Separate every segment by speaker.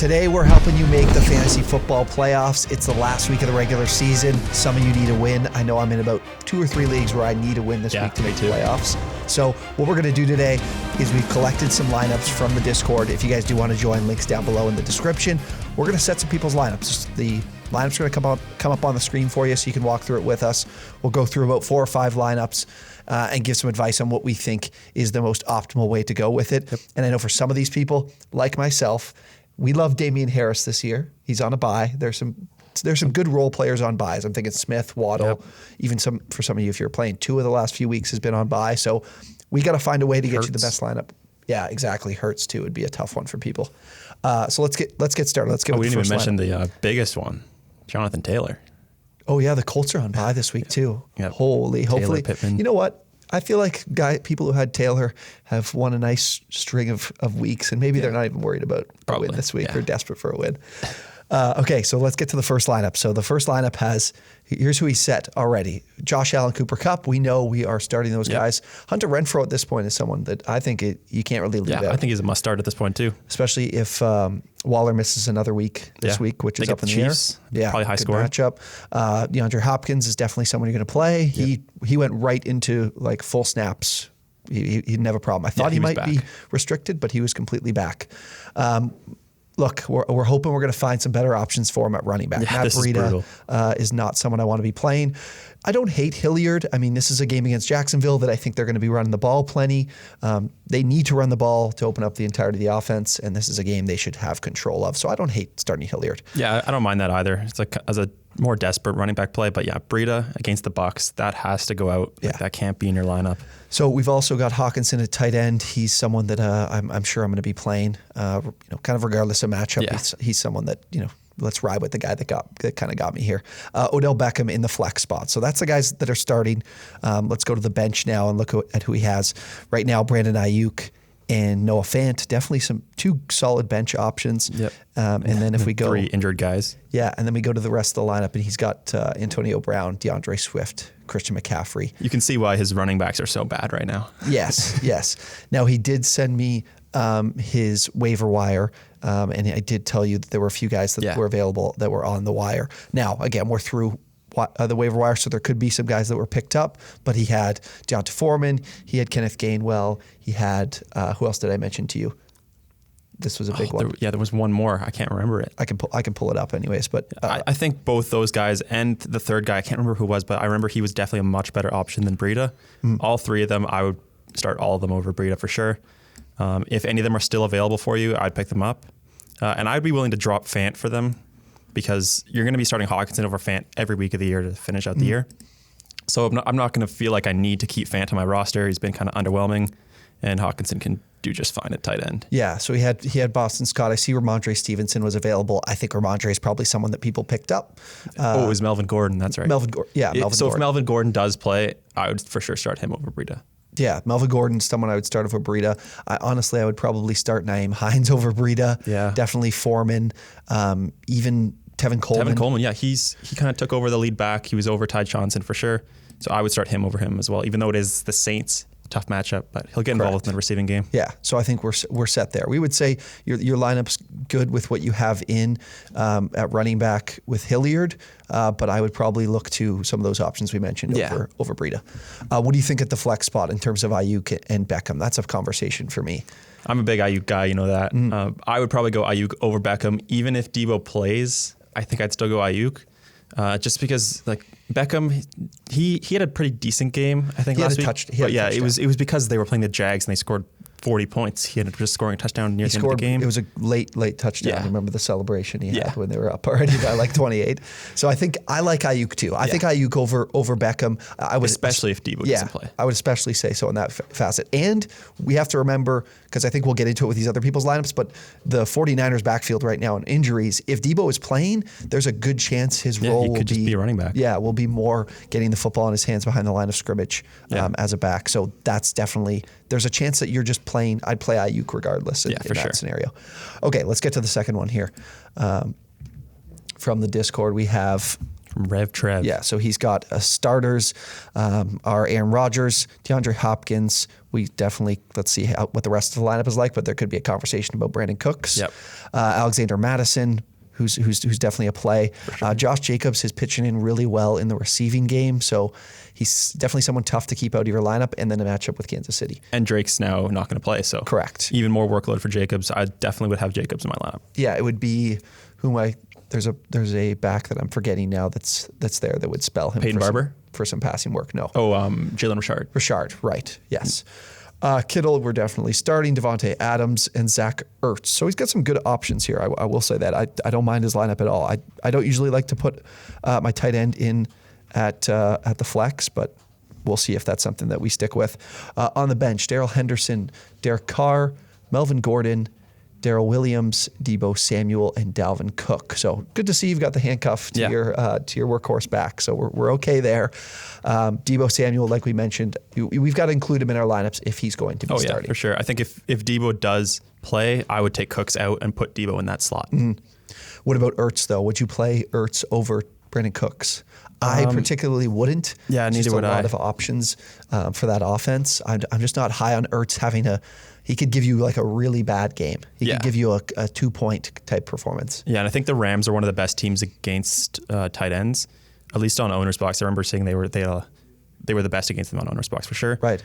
Speaker 1: Today we're helping you make the fantasy football playoffs. It's the last week of the regular season. Some of you need a win. I know I'm in about 2 or 3 leagues where I need a win this week to make the playoffs. So what we're going to do today is we've collected some lineups from the Discord. If you guys do want to join, links down below in the description. We're going to set some people's lineups. The lineups are going to come up on the screen for you so you can walk through it with us. We'll go through about 4 or 5 lineups and give some advice on what we think is the most optimal way to go with it. Yep. And I know for some of these people, like myself, we love Damian Harris this year. He's on a bye. There's some good role players on buys. I'm thinking Smith, Waddle, even for some of you, if you're playing 2 of the last few weeks has been on bye. So we got to find a way to get you the best lineup. Yeah, exactly. Hurts too would be a tough one for people. So let's get started. Let's get.
Speaker 2: We
Speaker 1: with
Speaker 2: didn't
Speaker 1: the
Speaker 2: even mention
Speaker 1: lineup.
Speaker 2: the biggest one, Jonathan Taylor.
Speaker 1: Oh yeah, the Colts are on bye this week too.
Speaker 2: Yep.
Speaker 1: Hopefully,
Speaker 2: Pittman.
Speaker 1: You know what? I feel like people who had Taylor have won a nice string of weeks, and maybe they're not even worried about a win this week. They're desperate for a win. Okay, so let's get to the first lineup. So the first lineup here's who he's set already. Josh Allen, Cooper Kupp. We know we are starting those guys. Hunter Renfro at this point is someone that I think you can't really leave out.
Speaker 2: I think he's a must start at this point too.
Speaker 1: Especially if Waller misses another week this week, which is up in the air.
Speaker 2: Yeah, probably high score
Speaker 1: matchup. Deandre Hopkins is definitely someone you're going to play. He went right into like full snaps. He didn't have a problem. I thought he might be restricted, but he was completely back. Look, we're hoping we're going to find some better options for him at running back. Matt Breida is not someone I want to be playing. I don't hate Hilliard. I mean, this is a game against Jacksonville that I think they're going to be running the ball plenty. They need to run the ball to open up the entirety of the offense, and this is a game they should have control of. So I don't hate starting Hilliard.
Speaker 2: Yeah, I don't mind that either. It's like as a more desperate running back play, but Breida against the Bucs, that has to go out. Like, that can't be in your lineup. So
Speaker 1: we've also got Hawkinson at tight end. He's someone that I'm sure I'm going to be playing. Kind of regardless of matchup. Yeah. He's someone that let's ride with the guy that kind of got me here. Odell Beckham in the flex spot. So that's the guys that are starting. Let's go to the bench now and look at who he has right now. Brandon Ayuk and Noah Fant, definitely 2 solid bench options.
Speaker 2: Yep.
Speaker 1: And then if we go
Speaker 2: 3 injured guys.
Speaker 1: Yeah, and then we go to the rest of the lineup, and he's got Antonio Brown, DeAndre Swift, Christian McCaffrey.
Speaker 2: You can see why his running backs are so bad right now.
Speaker 1: Yes. Now he did send me his waiver wire, and I did tell you that there were a few guys that were available that were on the wire. Now, again, we're through the waiver wire, so there could be some guys that were picked up, but he had Deonta Foreman, he had Kenneth Gainwell, he had, who else did I mention to you? This was a big one.
Speaker 2: There was one more. I can't remember it.
Speaker 1: I can pull it up anyways, but
Speaker 2: I think both those guys and the third guy, I can't remember who it was, but I remember he was definitely a much better option than Breida. All 3 of them, I would start all of them over Breida for sure. If any of them are still available for you, I'd pick them up. And I'd be willing to drop Fant for them because you're going to be starting Hawkinson over Fant every week of the year to finish out the year. So I'm not going to feel like I need to keep Fant on my roster. He's been kind of underwhelming, and Hawkinson can do just fine at tight end. Yeah,
Speaker 1: so he had Boston Scott. I see Ramondre Stevenson was available. I think Ramondre is probably someone that people picked up.
Speaker 2: It was Melvin Gordon. That's right.
Speaker 1: Melvin Gordon.
Speaker 2: If Melvin Gordon does play, I would for sure start him over Breida.
Speaker 1: Yeah, Melvin Gordon's someone I would start over Breida. I would probably start Nyheim Hines over Breida.
Speaker 2: Yeah.
Speaker 1: Definitely Foreman. Even Tevin Coleman.
Speaker 2: He kind of took over the lead back. He was over Ty Johnson for sure. So I would start him over him as well, even though it is the Saints. Tough matchup, but he'll get involved in the receiving game.
Speaker 1: Yeah, so I think we're set there. We would say your lineup's good with what you have in at running back with Hilliard, but I would probably look to some of those options we mentioned over Breida. What do you think at the flex spot in terms of Ayuk and Beckham? That's a conversation for me.
Speaker 2: I'm a big Ayuk guy, you know that. I would probably go Ayuk over Beckham. Even if Debo plays, I think I'd still go Ayuk. Just because like Beckham, he had a pretty decent game, I think, last week. It was because they were playing the Jags and they scored 40 points. He ended up just scoring a touchdown near the end of the game.
Speaker 1: It was a late touchdown. Yeah. Remember the celebration he had when they were up already by like 28. So I think I like Ayuk too. I think Ayuk over Beckham.
Speaker 2: Especially if Debo doesn't play.
Speaker 1: I would especially say so in that facet. And we have to remember, because I think we'll get into it with these other people's lineups, but the 49ers backfield right now in injuries, if Debo is playing, there's a good chance his role will
Speaker 2: just be a running back.
Speaker 1: Yeah, will be more getting the football in his hands behind the line of scrimmage as a back. So that's definitely, there's a chance that you're just playing. I'd play Ayuk regardless in that scenario. Okay, let's get to the second one here. From the Discord, we have
Speaker 2: From Rev Trev.
Speaker 1: Yeah, so he's got starters are Aaron Rodgers, Deandre Hopkins. We definitely, let's see what the rest of the lineup is like, but there could be a conversation about Brandon Cooks.
Speaker 2: Yep.
Speaker 1: Alexander Madison, who's definitely a play. Sure. Josh Jacobs is pitching in really well in the receiving game, so he's definitely someone tough to keep out of your lineup, and then a matchup with Kansas City.
Speaker 2: And Drake's now not going to play, so
Speaker 1: correct.
Speaker 2: Even more workload for Jacobs. I definitely would have Jacobs in my lineup.
Speaker 1: Yeah, it would be there's a back that I'm forgetting now that's there that would spell him
Speaker 2: Peyton Barber
Speaker 1: for some passing work. No.
Speaker 2: Oh, Jalen Richard.
Speaker 1: Richard, right? Yes. Kittle, we're definitely starting. Devontae Adams and Zach Ertz. So he's got some good options here. I will say that I don't mind his lineup at all. I don't usually like to put my tight end in at the flex, but we'll see if that's something that we stick with. On the bench, Darrell Henderson, Derek Carr, Melvin Gordon, Darrell Williams, Debo Samuel, and Dalvin Cook. So good to see you've got the handcuff to your workhorse back. So we're okay there. Debo Samuel, like we mentioned, we've got to include him in our lineups if he's going to be starting.
Speaker 2: Yeah, for sure. I think if Debo does play, I would take Cooks out and put Debo in that slot. Mm-hmm.
Speaker 1: What about Ertz though? Would you play Ertz over Brandon Cooks? I particularly wouldn't.
Speaker 2: Yeah, neither would I.
Speaker 1: A lot of options for that offense. I'm just not high on Ertz having he could give you like a really bad game. He could give you a 2-point type performance.
Speaker 2: Yeah, and I think the Rams are one of the best teams against tight ends, at least on OwnersBox. I remember seeing they were the best against them on OwnersBox for sure.
Speaker 1: Right.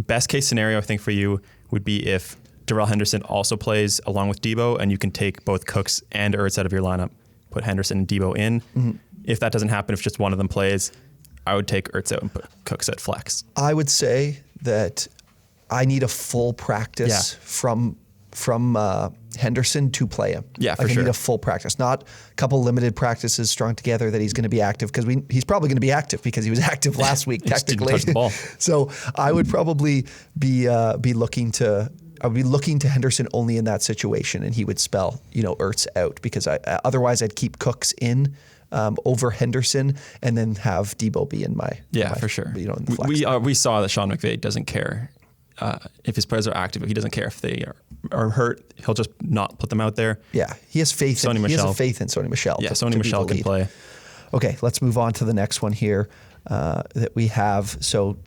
Speaker 2: Best case scenario I think for you would be if Darrell Henderson also plays along with Debo, and you can take both Cooks and Ertz out of your lineup, put Henderson and Debo in. Mm-hmm. If that doesn't happen, if just one of them plays, I would take Ertz out and put Cooks at flex.
Speaker 1: I would say that I need a full practice from Henderson to play him.
Speaker 2: Yeah, for sure.
Speaker 1: I need a full practice, not a couple limited practices strung together that he's going to be active, because he's probably going to be active because he was active last week technically.
Speaker 2: Just didn't touch the ball.
Speaker 1: So I would probably be looking to Henderson only in that situation, and he would spell Ertz out, because otherwise I'd keep Cooks in over Henderson and then have Debo be in my
Speaker 2: for sure.
Speaker 1: In the flex.
Speaker 2: We saw that Sean McVay doesn't care if his players are active. He doesn't care if they are hurt. He'll just not put them out there.
Speaker 1: Yeah, he has faith. He has faith in Sony Michel.
Speaker 2: Yeah, Sony Michel can play.
Speaker 1: Okay, let's move on to the next one here that we have. So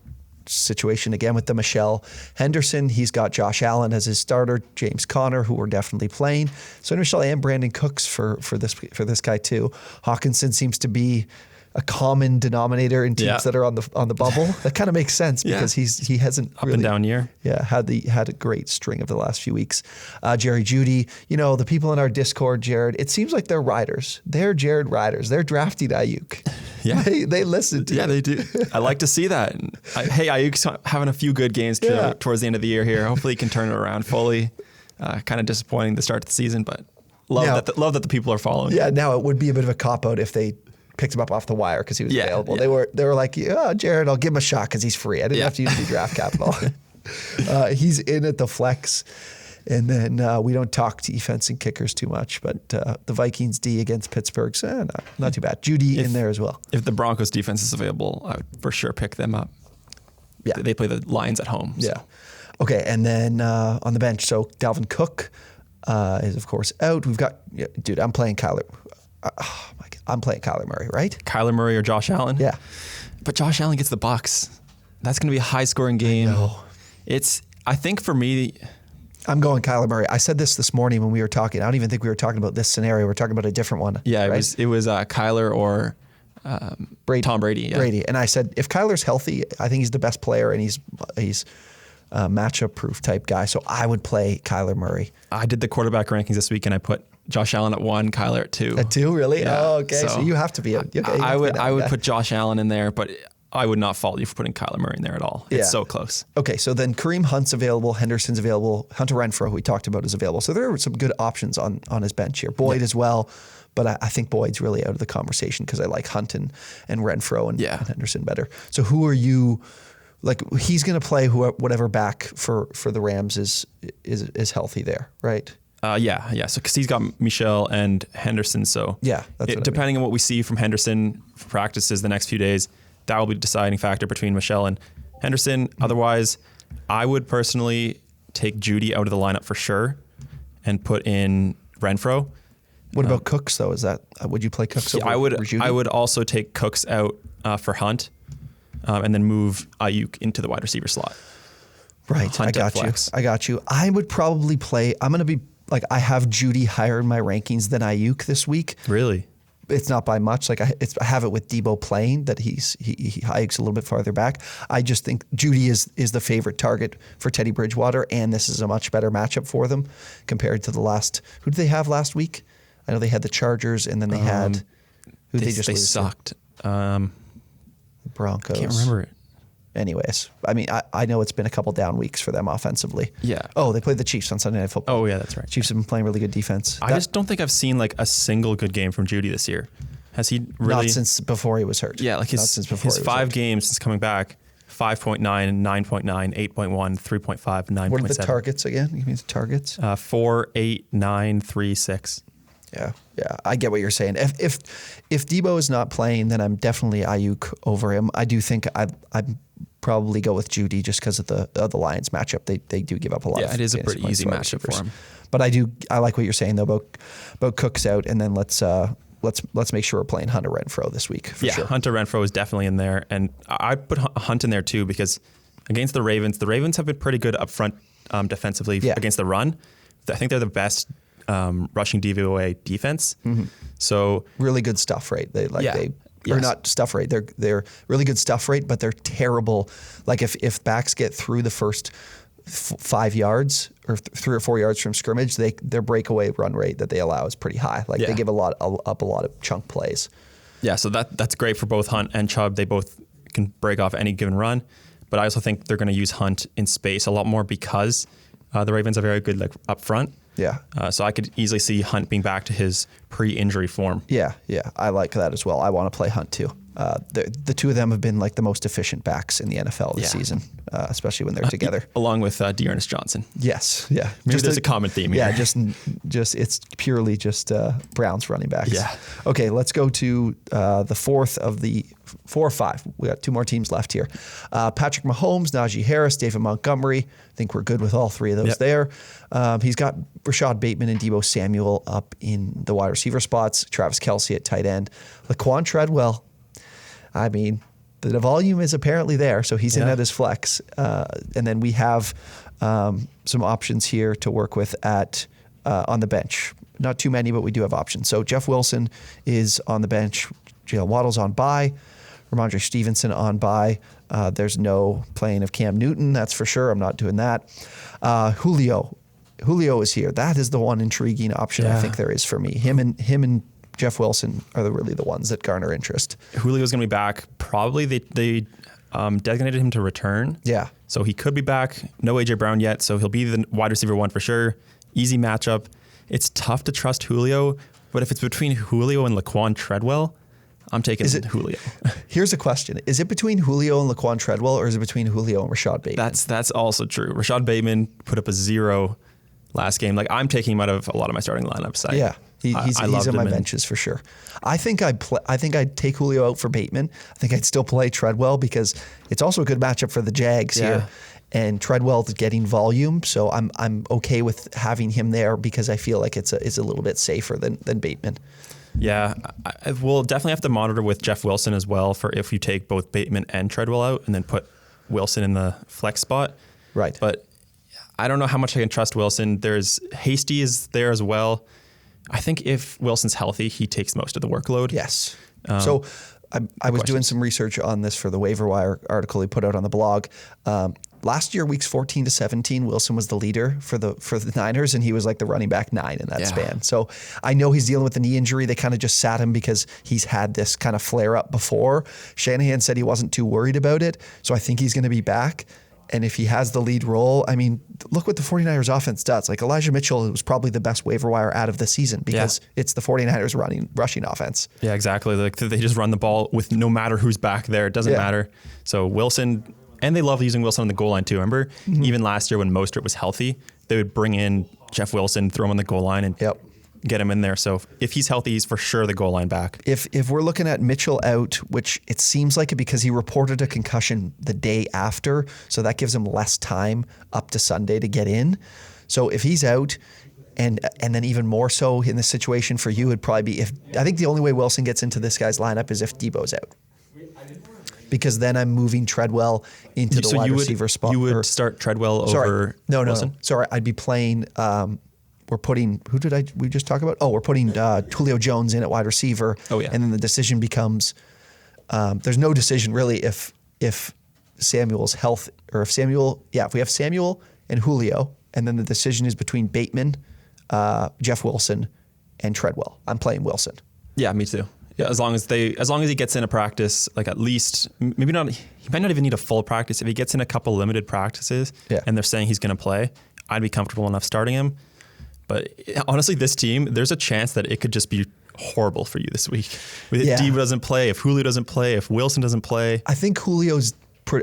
Speaker 1: situation again with the Michel. Henderson, he's got Josh Allen as his starter, James Conner, who we're definitely playing. Sony Michel and Brandon Cooks for this guy too. Hawkinson seems to be a common denominator in teams that are on the bubble. That kind of makes sense because he hasn't
Speaker 2: up and down year.
Speaker 1: Yeah, had a great string of the last few weeks. Jerry Judy, the people in our Discord, Jared, it seems like they're riders. They're Jared riders. They're drafting Ayuk. Yeah, they listen to.
Speaker 2: Yeah, they do. I like to see that. Hey, Ayuk's having a few good games towards the end of the year here. Hopefully, he can turn it around fully. Kind of disappointing the start of the season, but love that the people are following.
Speaker 1: Yeah, now it would be a bit of a cop out if they picked him up off the wire because he was available.
Speaker 2: Yeah.
Speaker 1: They were like, Jared, I'll give him a shot because he's free. I didn't have to use the draft capital. He's in at the flex. And then we don't talk defense and kickers too much, but the Vikings D against Pittsburgh, not too bad. Judy in there as well.
Speaker 2: If the Broncos defense is available, I would for sure pick them up. Yeah, they play the Lions at home. So.
Speaker 1: Yeah. Okay, and then on the bench, so Dalvin Cook is of course out. We've got, I'm playing Kyler. Oh my God, I'm playing Kyler Murray, right?
Speaker 2: Kyler Murray or Josh Allen?
Speaker 1: Yeah.
Speaker 2: But Josh Allen gets the Bucs. That's going to be a high-scoring game. I think for me,
Speaker 1: I'm going Kyler Murray. I said this morning when we were talking. I don't even think we were talking about this scenario. We're talking about a different one.
Speaker 2: Yeah,
Speaker 1: right?
Speaker 2: it was Kyler or Tom Brady. Yeah.
Speaker 1: Brady. And I said, if Kyler's healthy, I think he's the best player, and he's matchup-proof type guy. So I would play Kyler Murray.
Speaker 2: I did the quarterback rankings this week, and I put Josh Allen at 1, Kyler at 2.
Speaker 1: At 2, really?
Speaker 2: Yeah.
Speaker 1: Oh, okay. So you have to be.
Speaker 2: I would put Josh Allen in there, but I would not fault you for putting Kyler Murray in there at all. It's so close.
Speaker 1: Okay, so then Kareem Hunt's available, Henderson's available, Hunter Renfro, who we talked about, is available. So there are some good options on his bench here. Boyd as well, but I think Boyd's really out of the conversation because I like Hunt and Renfro and Henderson better. So who are you? Like, he's going to play whatever back for the Rams is healthy there, right?
Speaker 2: Yeah. So because he's got Michel and Henderson, so depending on what we see from Henderson for practices the next few days, that will be the deciding factor between Michel and Henderson. Mm-hmm. Otherwise, I would personally take Judy out of the lineup for sure and put in Renfro.
Speaker 1: What about Cooks though? Is that would you play Cooks over Judy?
Speaker 2: I would also take Cooks out for Hunt, and then move Ayuk into the wide receiver slot.
Speaker 1: Right,
Speaker 2: Hunt
Speaker 1: I got you. I would probably play. I'm going to be like I have Judy higher in my rankings than Ayuk this week.
Speaker 2: Really?
Speaker 1: It's not by much. Like I have it with Debo playing that he Ayuk's a little bit farther back. I just think Judy is the favorite target for Teddy Bridgewater, and this is a much better matchup for them compared to the last. Who did they have last week? I know they had the Chargers, and then they had who they
Speaker 2: sucked.
Speaker 1: The Broncos.
Speaker 2: I can't remember it.
Speaker 1: Anyways, I mean, I know it's been a couple down weeks for them offensively.
Speaker 2: Yeah.
Speaker 1: Oh, they played the Chiefs on Sunday Night Football.
Speaker 2: Oh, yeah, that's right.
Speaker 1: Chiefs have been playing really good defense.
Speaker 2: I just don't think I've seen like a single good game from Judy this year. Has he really?
Speaker 1: Not since before he was hurt.
Speaker 2: Yeah, like his 5 games since coming back, 5.9, 9.9, 8.1, 3.5, 9.7.
Speaker 1: What are the targets again? You mean the targets?
Speaker 2: 4, 8, 9, 3, 6.
Speaker 1: Yeah, I get what you're saying. If Debo is not playing, then I'm definitely Ayuk over him. I do think I'd probably go with Judy just because of the Lions matchup. They do give up a lot.
Speaker 2: Yeah, it is a pretty easy matchup for him.
Speaker 1: But I like what you're saying though about Cooks out, and then let's make sure we're playing Hunter Renfro this week. For sure.
Speaker 2: Hunter Renfro is definitely in there, and I put Hunt in there too because against the Ravens have been pretty good up front defensively against the run. I think they're the best rushing DVOA defense. Mm-hmm. So
Speaker 1: really good stuff rate. Or not stuff rate. They're really good stuff rate, but they're terrible. Like if backs get through the first 5 yards or 3 or 4 yards from scrimmage, their breakaway run rate that they allow is pretty high. Like they give up a lot of chunk plays. Yeah,
Speaker 2: so that's great for both Hunt and Chubb. They both can break off any given run, but I also think they're going to use Hunt in space a lot more because the Ravens are very good like up front.
Speaker 1: Yeah.
Speaker 2: So I could easily see Hunt being back to his pre-injury form.
Speaker 1: Yeah. I like that as well. I want to play Hunt too. The two of them have been like the most efficient backs in the NFL this season, especially when they're together.
Speaker 2: Along with Dearness Johnson.
Speaker 1: Yes. Yeah.
Speaker 2: Maybe there's a common theme here.
Speaker 1: Yeah. Just it's purely just Browns running backs.
Speaker 2: Yeah.
Speaker 1: Okay. Let's go to the fourth of the 4 or 5. We got 2 more teams left here. Patrick Mahomes, Najee Harris, David Montgomery. I think we're good with all 3 of those there. He's got Rashad Bateman and Debo Samuel up in the wide receiver spots. Travis Kelce at tight end. Laquan Treadwell. I mean, the volume is apparently there, so he's in at his flex. And then we have some options here to work with on the bench. Not too many, but we do have options. So Jeff Wilson is on the bench. Jalen Waddle's on bye. Ramondre Stevenson on bye. There's no playing of Cam Newton, that's for sure. I'm not doing that. Julio is here. That is the one intriguing option I think there is for me. Him and Jeff Wilson are really the ones that garner interest.
Speaker 2: Julio's going to be back. Probably they designated him to return.
Speaker 1: Yeah.
Speaker 2: So he could be back. No A.J. Brown yet, so he'll be the wide receiver 1 for sure. Easy matchup. It's tough to trust Julio, but if it's between Julio and Laquan Treadwell, I'm taking Julio.
Speaker 1: Here's a question. Is it between Julio and Laquan Treadwell, or is it between Julio and Rashad Bateman?
Speaker 2: That's also true. Rashad Bateman put up a 0 last game. Like I'm taking him out of a lot of my starting lineups.
Speaker 1: He's on my benches for sure. I think I'd take Julio out for Bateman. I think I'd still play Treadwell because it's also a good matchup for the Jags here. And Treadwell's getting volume, so I'm okay with having him there because I feel like it's a little bit safer than Bateman.
Speaker 2: Yeah, we'll definitely have to monitor with Jeff Wilson as well for if you take both Bateman and Treadwell out and then put Wilson in the flex spot.
Speaker 1: Right.
Speaker 2: But I don't know how much I can trust Wilson. Hasty is there as well. I think if Wilson's healthy, he takes most of the workload.
Speaker 1: Yes. So I was doing some research on this for the waiver wire article he put out on the blog. Last year, weeks 14 to 17, Wilson was the leader for the Niners, and he was like the running back 9 in that span. So I know he's dealing with the knee injury. They kind of just sat him because he's had this kind of flare up before. Shanahan said he wasn't too worried about it, so I think he's going to be back. And if he has the lead role, I mean, look what the 49ers offense does. Like Elijah Mitchell was probably the best waiver wire out of the season because it's the 49ers rushing offense. Yeah,
Speaker 2: exactly. Like they just run the ball with no matter who's back there. It doesn't matter. So Wilson, and they love using Wilson on the goal line too. Remember, even last year when Mostert was healthy, they would bring in Jeff Wilson, throw him on the goal line, and get him in there. So if he's healthy, he's for sure the goal line back.
Speaker 1: If we're looking at Mitchell out, which it seems like it because he reported a concussion the day after, so that gives him less time up to Sunday to get in. So if he's out, and then even more so in this situation for you would probably be I think the only way Wilson gets into this guy's lineup is if Debo's out. Because then I'm moving Treadwell into the wide receiver spot.
Speaker 2: You would start Treadwell over Wilson?
Speaker 1: Sorry, I'd be playing. We're putting. Who did we just talk about? Oh, we're putting Julio Jones in at wide receiver.
Speaker 2: Oh yeah.
Speaker 1: And then the decision becomes. There's no decision really if Samuel's health or if we have Samuel and Julio, and then the decision is between Bateman, Jeff Wilson, and Treadwell. I'm playing Wilson.
Speaker 2: Yeah, me too. Yeah, as long as he gets in a practice, like at least maybe not. He might not even need a full practice. If he gets in a couple limited practices, and they're saying he's going to play, I'd be comfortable enough starting him. But honestly, this team, there's a chance that it could just be horrible for you this week. If Debo doesn't play, if Julio doesn't play, if Wilson doesn't play.
Speaker 1: I think Julio's.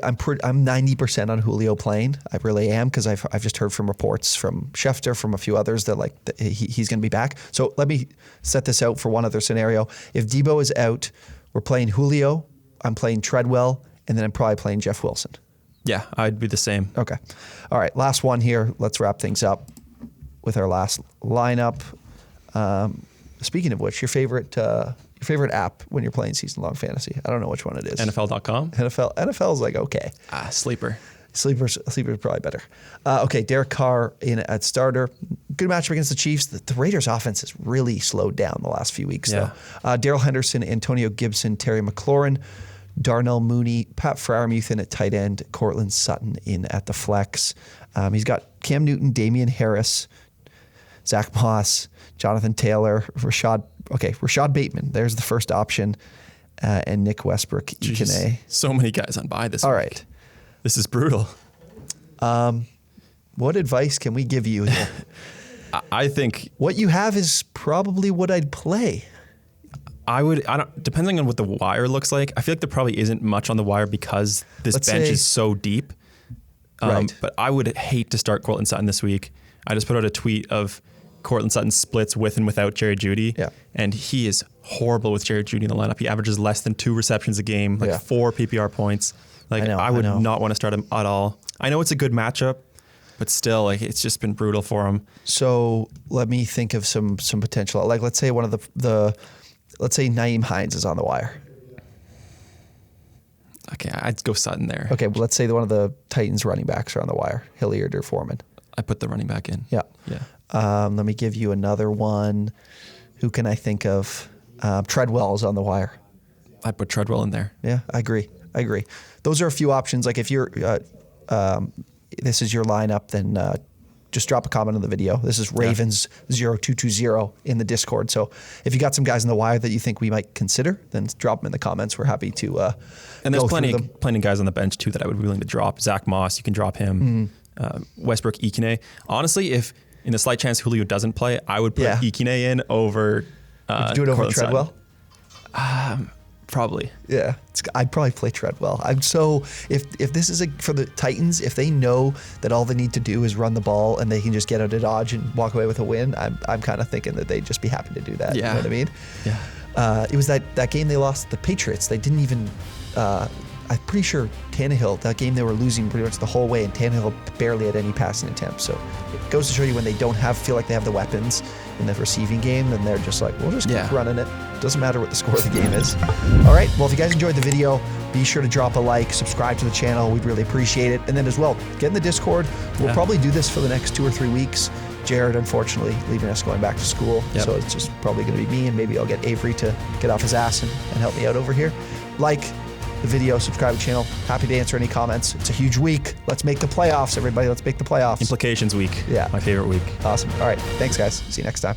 Speaker 1: I'm 90% on Julio playing. I really am, because I've just heard from reports from Schefter, from a few others that he's going to be back. So let me set this out for one other scenario. If Debo is out, we're playing Julio. I'm playing Treadwell, and then I'm probably playing Jeff Wilson.
Speaker 2: Yeah, I'd be the same.
Speaker 1: Okay. All right, last one here. Let's wrap things up with our last lineup. Speaking of which, your favorite app when you're playing season-long fantasy? I don't know which one it is.
Speaker 2: NFL.com?
Speaker 1: NFL is like, okay.
Speaker 2: Sleeper.
Speaker 1: Sleeper's probably better. Okay, Derek Carr in at starter. Good matchup against the Chiefs. The Raiders' offense has really slowed down the last few weeks, though. Darrell Henderson, Antonio Gibson, Terry McLaurin, Darnell Mooney, Pat Freiermuth in at tight end, Cortland Sutton in at the flex. He's got Cam Newton, Damian Harris, Zach Moss, Jonathan Taylor, Rashad Bateman. There's the first option, and Nick Westbrook, Ikene.
Speaker 2: So many guys on bye this week.
Speaker 1: All right.
Speaker 2: This is brutal.
Speaker 1: What advice can we give you here?
Speaker 2: I think
Speaker 1: what you have is probably what I'd play.
Speaker 2: Depending on what the wire looks like, I feel like there probably isn't much on the wire because this bench is so deep.
Speaker 1: Right.
Speaker 2: But I would hate to start Cortland Sutton this week. I just put out a tweet of Cortland Sutton splits with and without Jerry Judy.
Speaker 1: Yeah.
Speaker 2: And he is horrible with Jerry Judy in the lineup. He averages less than 2 receptions a game, 4 PPR points. I would not want to start him at all. I know it's a good matchup, but still, it's just been brutal for him.
Speaker 1: So let me think of some potential. Let's say one of let's say Nyheim Hines is on the wire.
Speaker 2: Okay, I'd go Sutton there.
Speaker 1: Okay, well, let's say one of the Titans running backs are on the wire, Hilliard or Foreman.
Speaker 2: I put the running back in.
Speaker 1: Yeah.
Speaker 2: Yeah.
Speaker 1: Let me give you another one. Who can I think of? Treadwell is on the wire.
Speaker 2: I put Treadwell in there.
Speaker 1: Yeah, I agree. Those are a few options. Like if you're, this is your lineup, then just drop a comment on the video. This is Ravens 0220 in the Discord. So if you got some guys in the wire that you think we might consider, then drop them in the comments. We're happy to.
Speaker 2: And there's plenty of guys on the bench too that I would be willing to drop. Zach Moss, you can drop him. Westbrook, Ikene. Honestly, if in the slight chance Julio doesn't play, I would put Ikene in over.
Speaker 1: Would you do it over Treadwell?
Speaker 2: Probably.
Speaker 1: Yeah, I'd probably play Treadwell. If this is for the Titans, if they know that all they need to do is run the ball and they can just get out of Dodge and walk away with a win, I'm kind of thinking that they'd just be happy to do that.
Speaker 2: Yeah.
Speaker 1: You know what I mean?
Speaker 2: Yeah.
Speaker 1: It was that game they lost the Patriots. They didn't even. I'm pretty sure Tannehill, that game they were losing pretty much the whole way, and Tannehill barely had any passing attempts. So it goes to show you when they don't feel like they have the weapons in the receiving game, then they're just like, we'll just keep running it. Doesn't matter what the score of the game is. All right, well, if you guys enjoyed the video, be sure to drop a like, subscribe to the channel. We'd really appreciate it. And then as well, get in the Discord. We'll probably do this for the next 2 or 3 weeks. Jared, unfortunately, leaving us going back to school. So it's just probably going to be me, and maybe I'll get Avery to get off his ass and help me out over here. Like the video, subscribe to the channel. Happy to answer any comments. It's a huge week. Let's make the playoffs, everybody. Let's make the playoffs.
Speaker 2: Implications week.
Speaker 1: Yeah.
Speaker 2: My favorite week.
Speaker 1: Awesome. All right. Thanks, guys. See you next time.